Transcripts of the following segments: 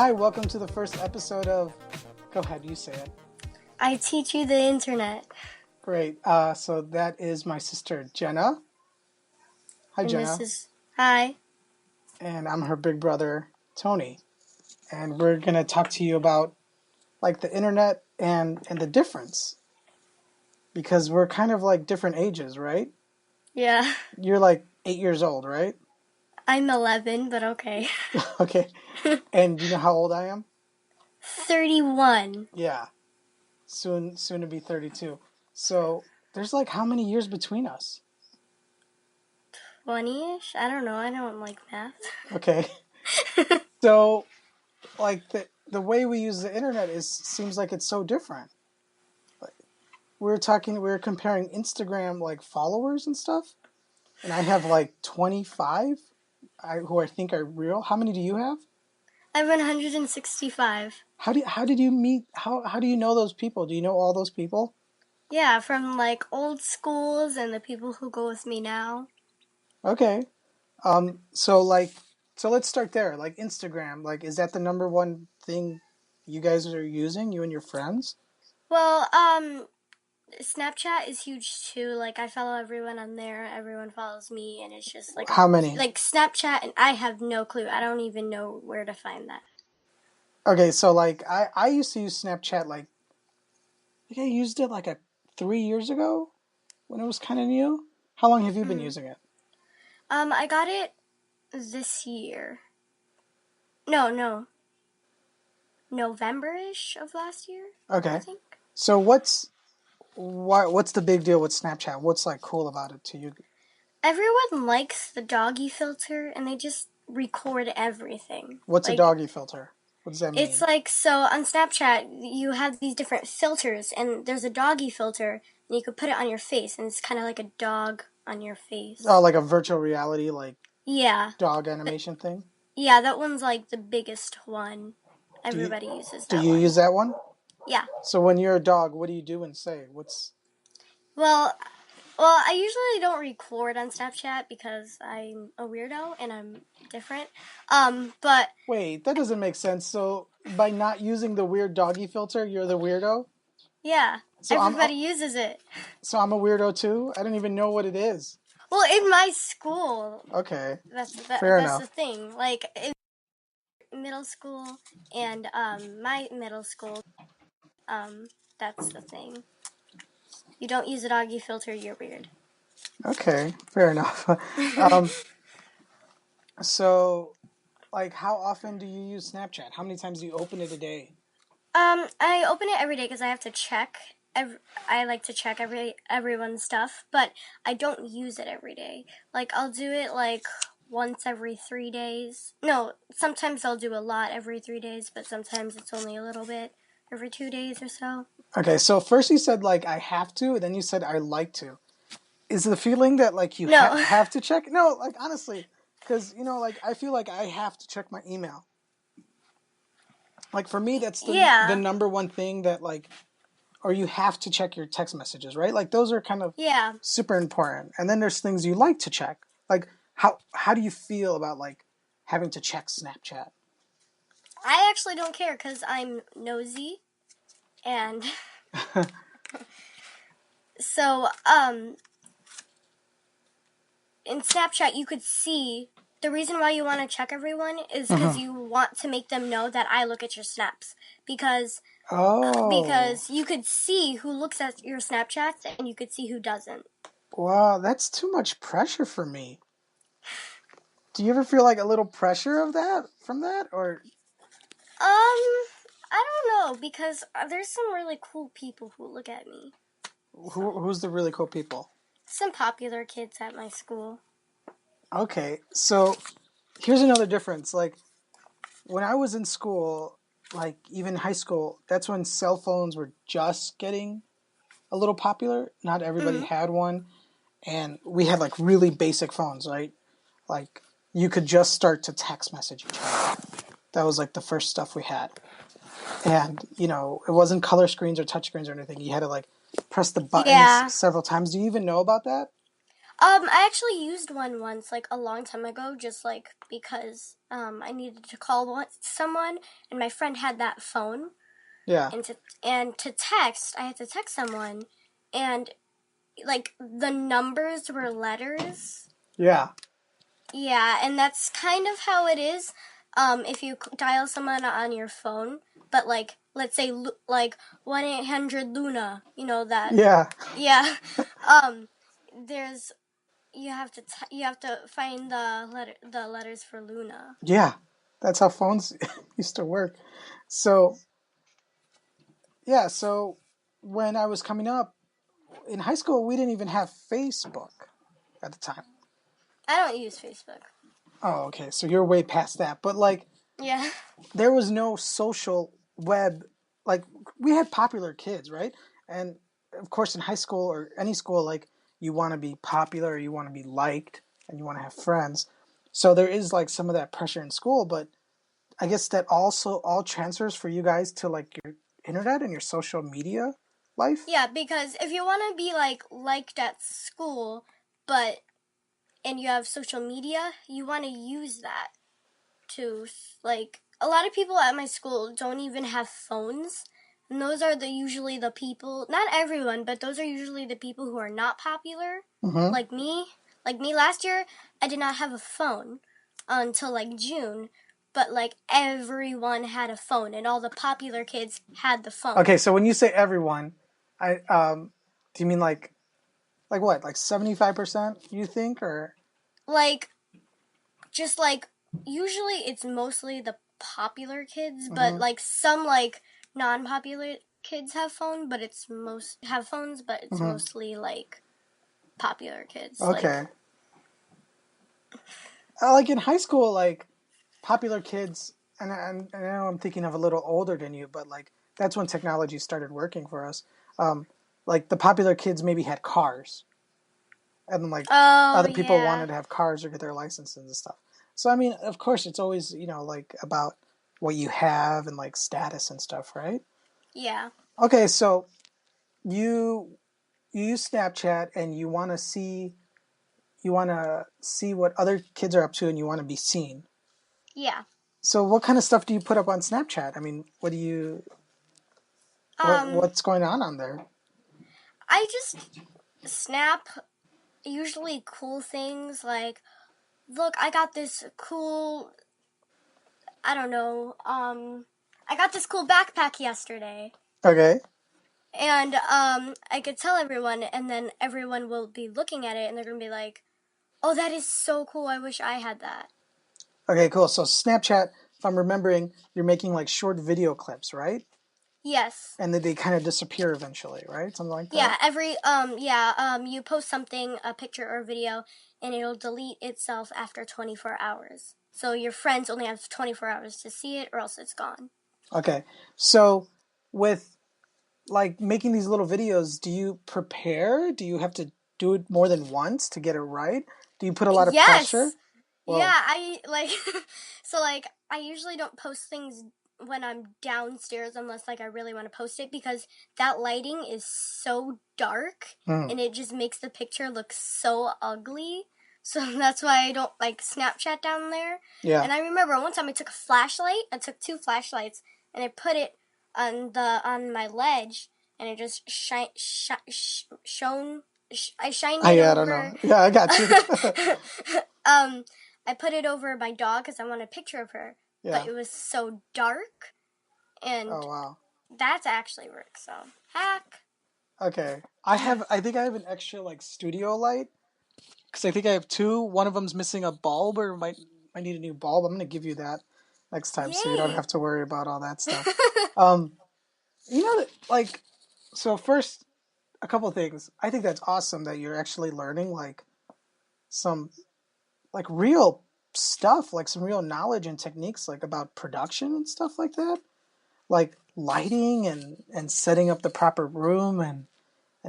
Hi, welcome to the first episode of... Go ahead, you say it. I teach you the internet. Great. So that is my sister, Jenna. Hi, And Jenna. Hi. And I'm her big brother, Tony. And we're going to talk to you about like the internet and the difference. Because we're kind of like different ages, right? Yeah. You're like 8 years old, right? I'm 11, but okay. Okay. And do you know how old I am? 31. Yeah. Soon to be 32. So there's like how many years between us? 20-ish? I don't know. I don't like math. Okay. So like the way we use the internet seems like it's so different. Like, we were comparing Instagram like followers and stuff, and I have like 25 who I think are real. How many do you have? I have 165. How did you meet? How do you know those people? Do you know all those people? Yeah, from like old schools and the people who go with me now. Okay. So let's start there. Like Instagram, like is that the number one thing you guys are using, you and your friends? Well, Snapchat is huge too. Like I follow everyone on there. Everyone follows me, and it's just like How many? like Snapchat, and I have no clue. I don't even know where to find that. Okay, so like I used to use Snapchat like I think I used it like 3 years ago when it was kind of new. How long have you been using it? I got it this year. No. November-ish of last year. Okay. I think. So what's the big deal with Snapchat? What's like cool about it to you? Everyone likes the doggy filter, and they just record everything. What's a doggy filter? What does that mean? It's like, so on Snapchat, you have these different filters, and there's a doggy filter, and you could put it on your face, and it's kind of like a dog on your face. Oh, like a virtual reality, like yeah, dog animation thing? Yeah, that one's like the biggest one. Everybody uses that one. Do you use that one? Yeah. So when you're a dog, what do you do and say? Well, I usually don't record on Snapchat because I'm a weirdo and I'm different. But Wait, that doesn't make sense. So by not using the weird doggy filter, you're the weirdo? yeah, So everybody uses it. So I'm a weirdo too? I don't even know what it is. Well, in my school. Okay. That's enough. the thing. Like in middle school and my middle school, that's the thing. You don't use a doggy filter, you're weird. Okay, fair enough. So, like, how often do you use Snapchat? How many times do you open it a day? I open it every day because I have to check. I like to check everyone's stuff, but I don't use it every day. Like, I'll do it, like, once every 3 days. No, sometimes I'll do a lot every 3 days, but sometimes it's only a little bit every 2 days or so. Okay, so first you said, like, I have to, and then you said I like to. Is the feeling that, like, you have to check? No, like, honestly, because, you know, like, I feel like I have to check my email. Like, for me, that's the number one thing that, like, or you have to check your text messages, right? Like, those are kind of super important. And then there's things you like to check. Like, how do you feel about, like, having to check Snapchat? I actually don't care because I'm nosy. And so, in Snapchat, you could see the reason why you want to check everyone is because you want to make them know that I look at your snaps. Because you could see who looks at your Snapchats and you could see who doesn't. Wow, that's too much pressure for me. Do you ever feel like a little pressure from that, or? I don't know, because there's some really cool people who look at me. Who's the really cool people? Some popular kids at my school. Okay, so here's another difference. Like, when I was in school, like even high school, that's when cell phones were just getting a little popular. Not everybody had one. And we had like really basic phones, right? Like you could just start to text message each other. That was like the first stuff we had. And, you know, it wasn't color screens or touch screens or anything. You had to like press the buttons several times. Do you even know about that? I actually used one once, like a long time ago, just like because I needed to call someone, and my friend had that phone, Yeah. and to text, I had to text someone, and like the numbers were letters. Yeah. Yeah, and that's kind of how it is. If you dial someone on your phone, but like let's say like 1-800 Luna, you know that. Yeah. Yeah. Um, there's you have to find the letters for Luna. Yeah. That's how phones used to work. So, yeah, so when I was coming up in high school, we didn't even have Facebook at the time. I don't use Facebook. Oh, okay. So you're way past that. But like Yeah. there was no social web, like we had Popular Kids, right? And of course in high school or any school, like you want to be popular, or you want to be liked, and you want to have friends. So there is like some of that pressure in school, but I guess that also all transfers for you guys to like your internet and your social media life. Yeah, because if you want to be like liked at school, but and you have social media, you want to use that to like a lot of people at my school don't even have phones. And those are usually the people, not everyone, but those are usually the people who are not popular, Mm-hmm. like me. Like me last year, I did not have a phone until like June, but like everyone had a phone and all the popular kids had the phone. Okay, so when you say everyone, I do you mean like what? Like 75%, you think, or Like just like usually it's mostly the popular kids, but mm-hmm. like some like non-popular kids have phones, but it's Mm-hmm. mostly like popular kids. Like Okay. Like in high school, like popular kids, and I know I'm thinking of a little older than you, but like that's when technology started working for us. Um, like the popular kids maybe had cars, and like oh other people yeah, wanted to have cars or get their licenses and stuff. So I mean, of course, it's always like about what you have and like status and stuff, right? yeah, Okay, so you you use Snapchat and you want to see what other kids are up to and you want to be seen. yeah. So what kind of stuff do you put up on Snapchat? I mean, um what's going on there? I just snap usually cool things like, look, I got this cool, I don't know, I got this cool backpack yesterday. Okay. And I could tell everyone, and then everyone will be looking at it, and they're gonna be like, "Oh, that is so cool! I wish I had that." Okay, cool. So Snapchat, if I'm remembering, you're making like short video clips, right? Yes. And then they kind of disappear eventually, right? Something like that. Yeah. You post something, a picture or a video, and it'll delete itself after 24 hours. So your friends only have 24 hours to see it, or else it's gone. Okay. So with like making these little videos, do you prepare? Do you have to do it more than once to get it right? Do you put a lot of pressure? Yes. Well, Yeah, I like so like I usually don't post things when I'm downstairs unless like I really want to post it because that lighting is so dark hmm, and it just makes the picture look so ugly. So that's why I don't like Snapchat down there. yeah. And I remember one time I took a flashlight, I took two flashlights and I put it on my ledge and it just shone I shined it I don't know. over Yeah, I got you. um, I put it over my dog because I want a picture of her, but Yeah. it was so dark, Oh and wow. that's actually work. So hack. Okay. I think I have an extra like studio light because I think I have two. One of them's missing a bulb or might need a new bulb. I'm gonna give you that next time so you don't Yay! have to worry about all that stuff. Um, like so first a couple of things. I think that's awesome that you're actually learning like some like real stuff, like some real knowledge and techniques like about production and stuff like that. Like lighting and setting up the proper room and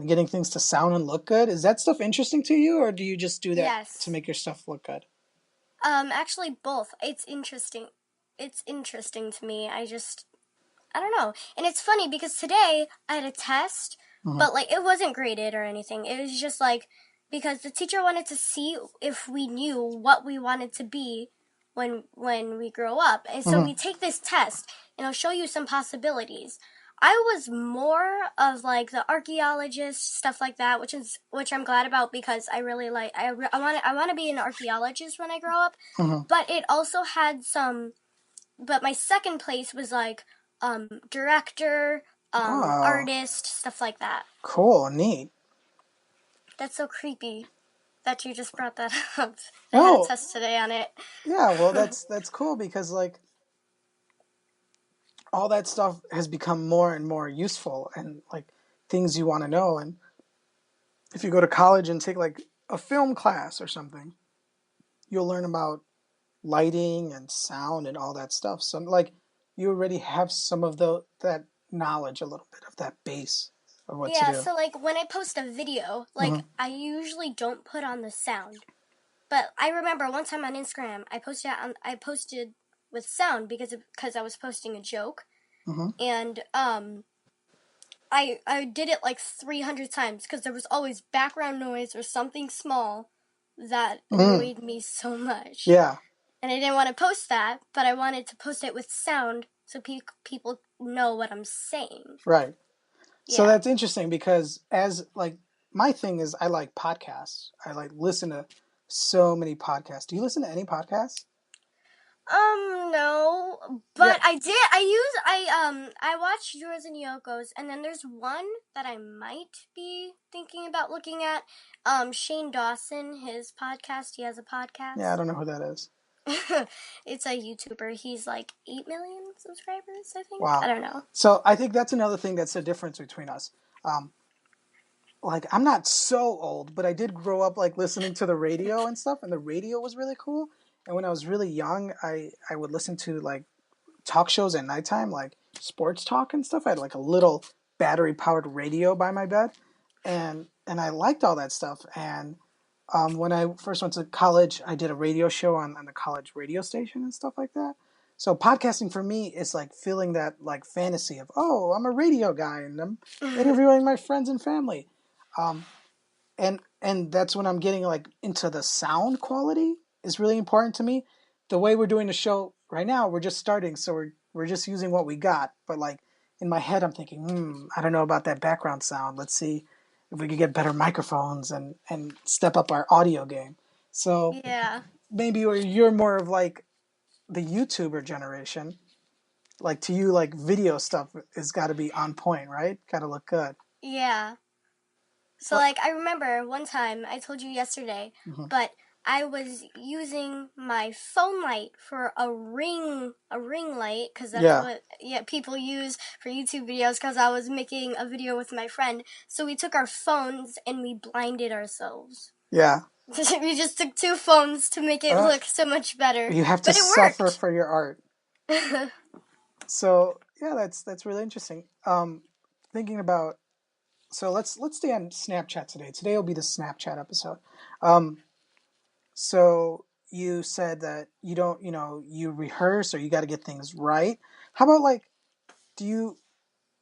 getting things to sound and look good. Is that stuff interesting to you, or do you just do that to Yes. make your stuff look good? Actually, both. It's interesting. It's interesting to me. I don't know. And it's funny because today I had a test, Mm-hmm. but like it wasn't graded or anything. It was just like because the teacher wanted to see if we knew what we wanted to be when we grow up. And so we take this test, and I'll show you some possibilities. I was more of like the archaeologist, stuff like that, which I'm glad about, because I really like I want to be an archaeologist when I grow up. But it also had some. But my second place was like director, artist, stuff like that. Cool, neat. That's so creepy that you just brought that up. I had a test today on it. Yeah, well, that's cool, because like all that stuff has become more and more useful, and like things you want to know. And if you go to college and take like a film class or something, you'll learn about lighting and sound and all that stuff. So like you already have some of that knowledge, a little bit of that base of what to do. So like when I post a video, like I usually don't put on the sound. But I remember one time on Instagram, I posted with sound because I was posting a joke. And I did it like 300 times because there was always background noise or something small that annoyed me so much. Yeah. And I didn't want to post that, but I wanted to post it with sound so people know what I'm saying. Right. So that's interesting, because as like my thing is, I like podcasts. I like listen to so many podcasts. Do you listen to any podcasts? No, but yeah. I watched yours and Yoko's, and then there's one that I might be thinking about looking at. Shane Dawson, his podcast. He has a podcast. Yeah, I don't know who that is. It's a YouTuber. He's like 8 million subscribers, I think. Wow. I don't know. So I think that's another thing that's the difference between us. Like I'm not so old, but I did grow up like listening to the radio and stuff, and the radio was really cool. And when I was really young, I would listen to like talk shows at nighttime, like sports talk and stuff. I had like a little battery powered radio by my bed, and I liked all that stuff. And when I first went to college, I did a radio show on the college radio station and stuff like that. So podcasting for me is like feeling that like fantasy of, oh, I'm a radio guy and I'm interviewing my friends and family. And that's when I'm getting like into the sound quality is really important to me. The way we're doing the show right now, we're just starting, so we're just using what we got. But like in my head, I'm thinking, I don't know about that background sound. Let's see if we could get better microphones and step up our audio game. So maybe you're more of like the YouTuber generation. Like to you, like video stuff has got to be on point, right? Got to look good. Yeah. So like I remember one time I told you yesterday, but I was using my phone light for a ring light, because that's what people use for YouTube videos, because I was making a video with my friend. So we took our phones and we blinded ourselves. Yeah. We just took two phones to make it look so much better. You have to suffer for your art. So yeah, that's really interesting. Thinking about, so let's stay on Snapchat today. Today will be the Snapchat episode. So you said that you don't, you rehearse, or you got to get things right. How about like, do you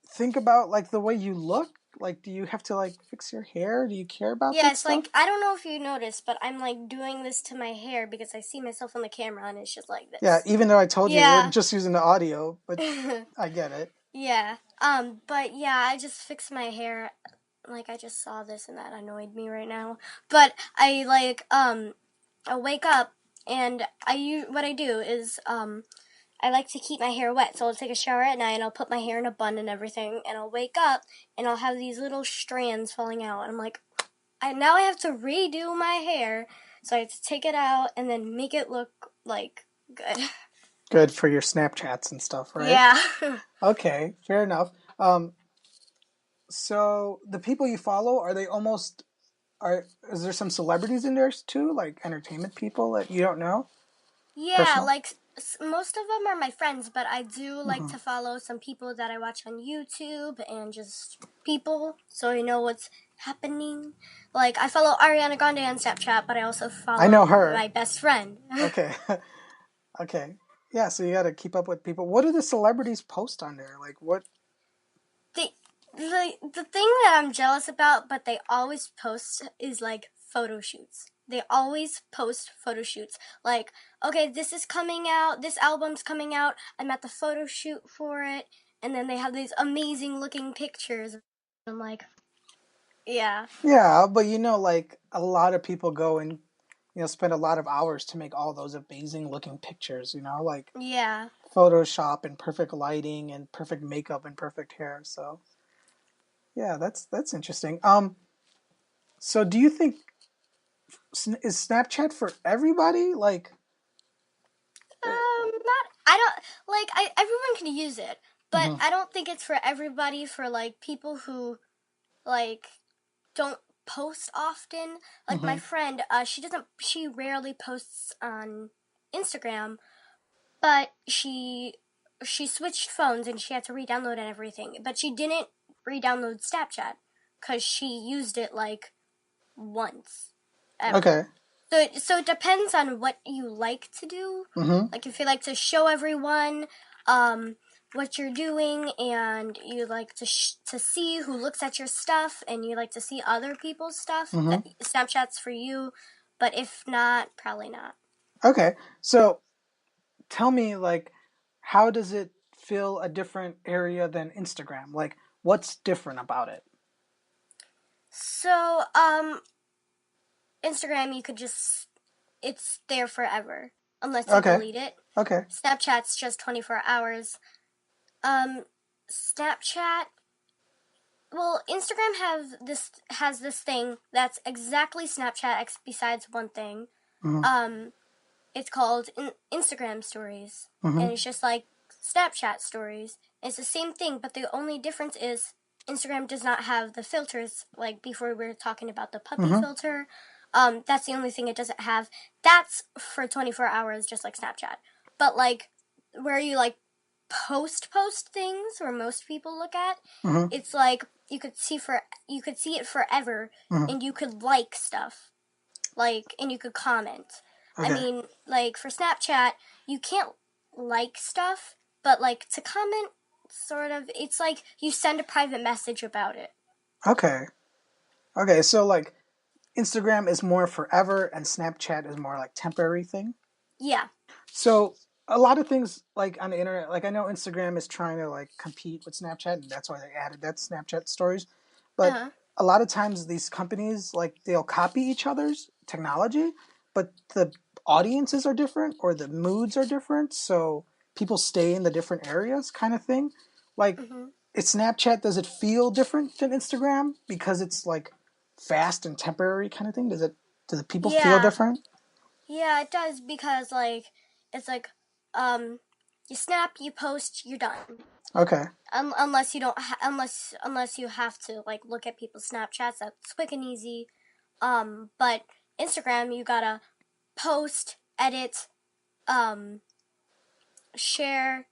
think about like the way you look? Like, do you have to like fix your hair? Do you care about that it's stuff? like, I don't know if you noticed, but I'm like doing this to my hair because I see myself on the camera and it's just like this. Yeah, even though I told you we're just using the audio, but I get it. Yeah. But yeah, I just fixed my hair. Like I just saw this and that annoyed me right now. But I like I wake up and what I do is I like to keep my hair wet, so I'll take a shower at night and I'll put my hair in a bun and everything, and I'll wake up and I'll have these little strands falling out, and I'm like, now I have to redo my hair, so I have to take it out and then make it look like good. Good for your Snapchats and stuff, right? Yeah. Okay, fair enough. So the people you follow, is there some celebrities in there too, like entertainment people that you don't know? Yeah, personal? Like most of them are my friends, but I do like to follow some people that I watch on YouTube and just people, so I know what's happening. Like I follow Ariana Grande on Snapchat, but I also follow my best friend. Okay. Okay. Yeah, so you got to keep up with people. What do the celebrities post on there? Like what? The thing that I'm jealous about, but they always post, is like photo shoots. They always post photo shoots. Like, okay, this is coming out, this album's coming out, I'm at the photo shoot for it, and then they have these amazing looking pictures. I'm like, yeah. Yeah, but like a lot of people go and spend a lot of hours to make all those amazing looking pictures, like Yeah. Photoshop and perfect lighting and perfect makeup and perfect hair. So yeah, that's interesting. So do you think is Snapchat for everybody? Like, Not. I don't like. Everyone can use it, but mhm, I don't think it's for everybody. For like people who like don't post often. Like my mhm, friend, she doesn't. She rarely posts on Instagram, but she switched phones and she had to re-download and everything. But she didn't re-download Snapchat because she used it like once okay, ever. So it depends on what you like to do. mhm, Like if you like to show everyone um, what you're doing, and you like to see who looks at your stuff, and you like to see other people's stuff, mhm, that Snapchat's for you. But if not, probably not. okay. So tell me, like, how does it feel a different area than Instagram? Like, what's different about it? So Instagram, you could just it's there forever unless you Okay, delete it. okay, Snapchat's just 24 hours. Um, Snapchat well, Instagram has this thing that's exactly Snapchat besides one thing. mhm, Um, it's called Instagram Stories, mhm, and it's just like Snapchat Stories. It's the same thing, but the only difference is Instagram does not have the filters. Like before, we were talking about the puppy mhm, filter. That's the only thing it doesn't have. That's for 24 hours, just like Snapchat. But like where you like post things, where most people look at, mhm, it's like you could see it forever, mhm. and you could like stuff, like, and you could comment. I Okay, mean, like for Snapchat, you can't like stuff, but like to comment, sort of, it's like you send a private message about it. okay, okay. So like, Instagram is more forever, and Snapchat is more like temporary thing. Yeah. So a lot of things like on the internet, like I know Instagram is trying to like compete with Snapchat, and that's why they added that Snapchat stories. Uh But huh. a lot of times these companies like they'll copy each other's technology, but the audiences are different or the moods are different, so people stay in the different areas, kind of thing. Like, Mhm. it's Snapchat. Does it feel different than Instagram because it's like fast and temporary kind of thing? Does it? Do the people feel Yeah. different? Yeah, it does because like it's like um you snap, you post, you're done. Okay. Unless you don't unless you have to like look at people's Snapchats, that's quick and easy. But Instagram, you gotta post, edit, um, share,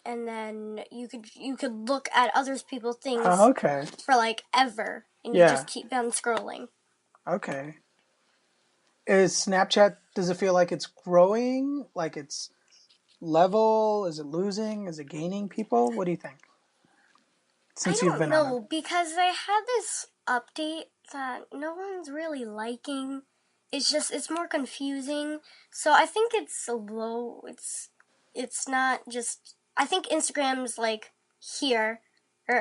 and then you could look at others people's things Okay. for like ever, and you Yeah. just keep on scrolling. Okay. Is Snapchat, does it feel like it's growing? Like it's level? Is it losing? Is it gaining people? What do you think? I Since you've don't been on it. know because they had this update that no one's really liking. It's more confusing. So I think it's low. It's not just. I think Instagram's like here,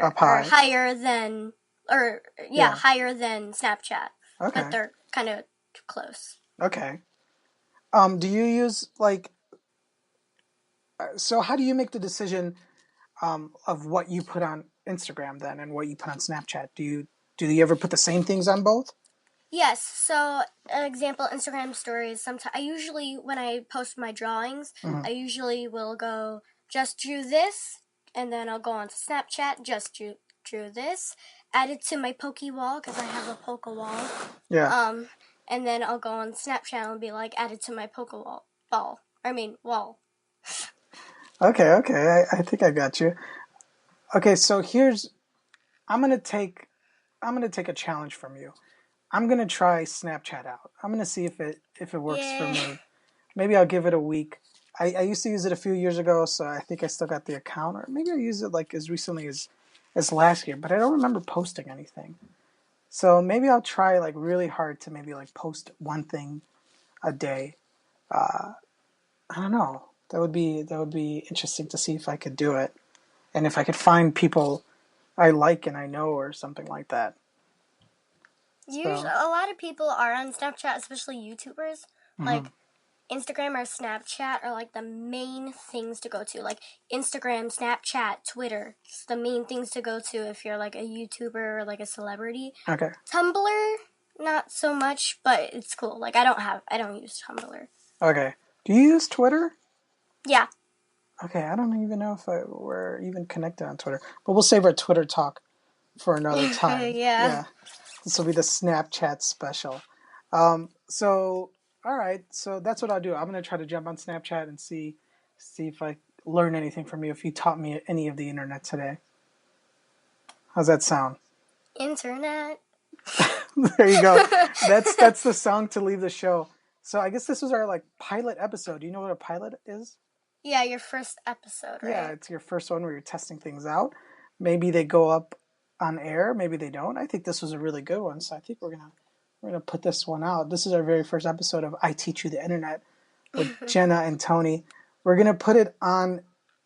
Up or high. higher than, or yeah, Yeah. higher than Snapchat, but Okay. they're kind of close. Okay. Do you use like so how do you make the decision of what you put on Instagram then and what you put on Snapchat? Do you ever put the same things on both? Yes. So, an example, Instagram stories. Sometimes I usually, when I post my drawings, Hmm. I usually will go just drew this, and then I'll go on to Snapchat, just drew this, add it to my Poke wall because I have a Poke wall. Yeah. Um, and then I'll go on Snapchat and be like, added to my Poke wall ball. I mean wall. Okay, okay. I think I got you. Okay, so here's I'm gonna take I'm gonna take a challenge from you. I'm gonna try Snapchat out. I'm gonna see if it works for Yeah. me. Maybe I'll give it a week. I used to use it a few years ago, so I think I still got the account, or maybe I used it like as recently as last year, but I don't remember posting anything. So maybe I'll try like really hard to maybe like post one thing a day. I don't know. That would be interesting to see if I could do it, and if I could find people I like and I know or something like that. Usually, a lot of people are on Snapchat, especially YouTubers. Mm-hmm. Like Instagram or Snapchat are like the main things to go to. Like Instagram, Snapchat, Twitter. It's the main things to go to if you're like a YouTuber or like a celebrity. Okay. Tumblr, not so much, but it's cool. Like I don't use Tumblr. Okay. Do you use Twitter? Yeah. Okay, I don't even know if we're even connected on Twitter, but we'll save our Twitter talk for another time. Yeah. Yeah, this will be the Snapchat special. So all right, so that's what I'll do. I'm gonna try to jump on Snapchat and see if I learn anything from you. If you taught me any of the internet today, how's that sound? Internet. There you go. That's the song to leave the show. So I guess this was our like pilot episode. Do you know what a pilot is? Yeah, your first episode, right? Yeah, it's your first one where you're testing things out. Maybe they go up on air, maybe they don't. I think this was a really good one, so I think we're gonna put this one out. This is our very first episode of I Teach You the Internet with Jenna and Tony. We're gonna put it on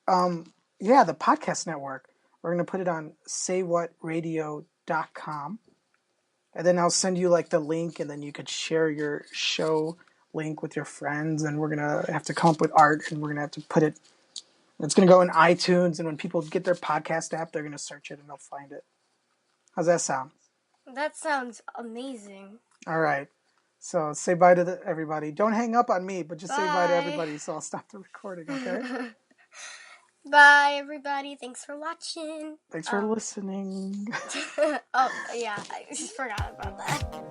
the podcast network. We're gonna put it on saywhatradio.com. And then I'll send you like the link, and then you could share your show link with your friends, and we're gonna have to come up with art, and we're gonna have to put it. It's gonna go in iTunes, and when people get their podcast app, they're gonna search it and they'll find it. How's that sound? That sounds amazing. All right. So say bye to everybody. Don't hang up on me, but just say bye to everybody. So I'll stop the recording. Okay. Bye, everybody. Thanks for watching. Thanks for listening. Oh, yeah. I just forgot about that.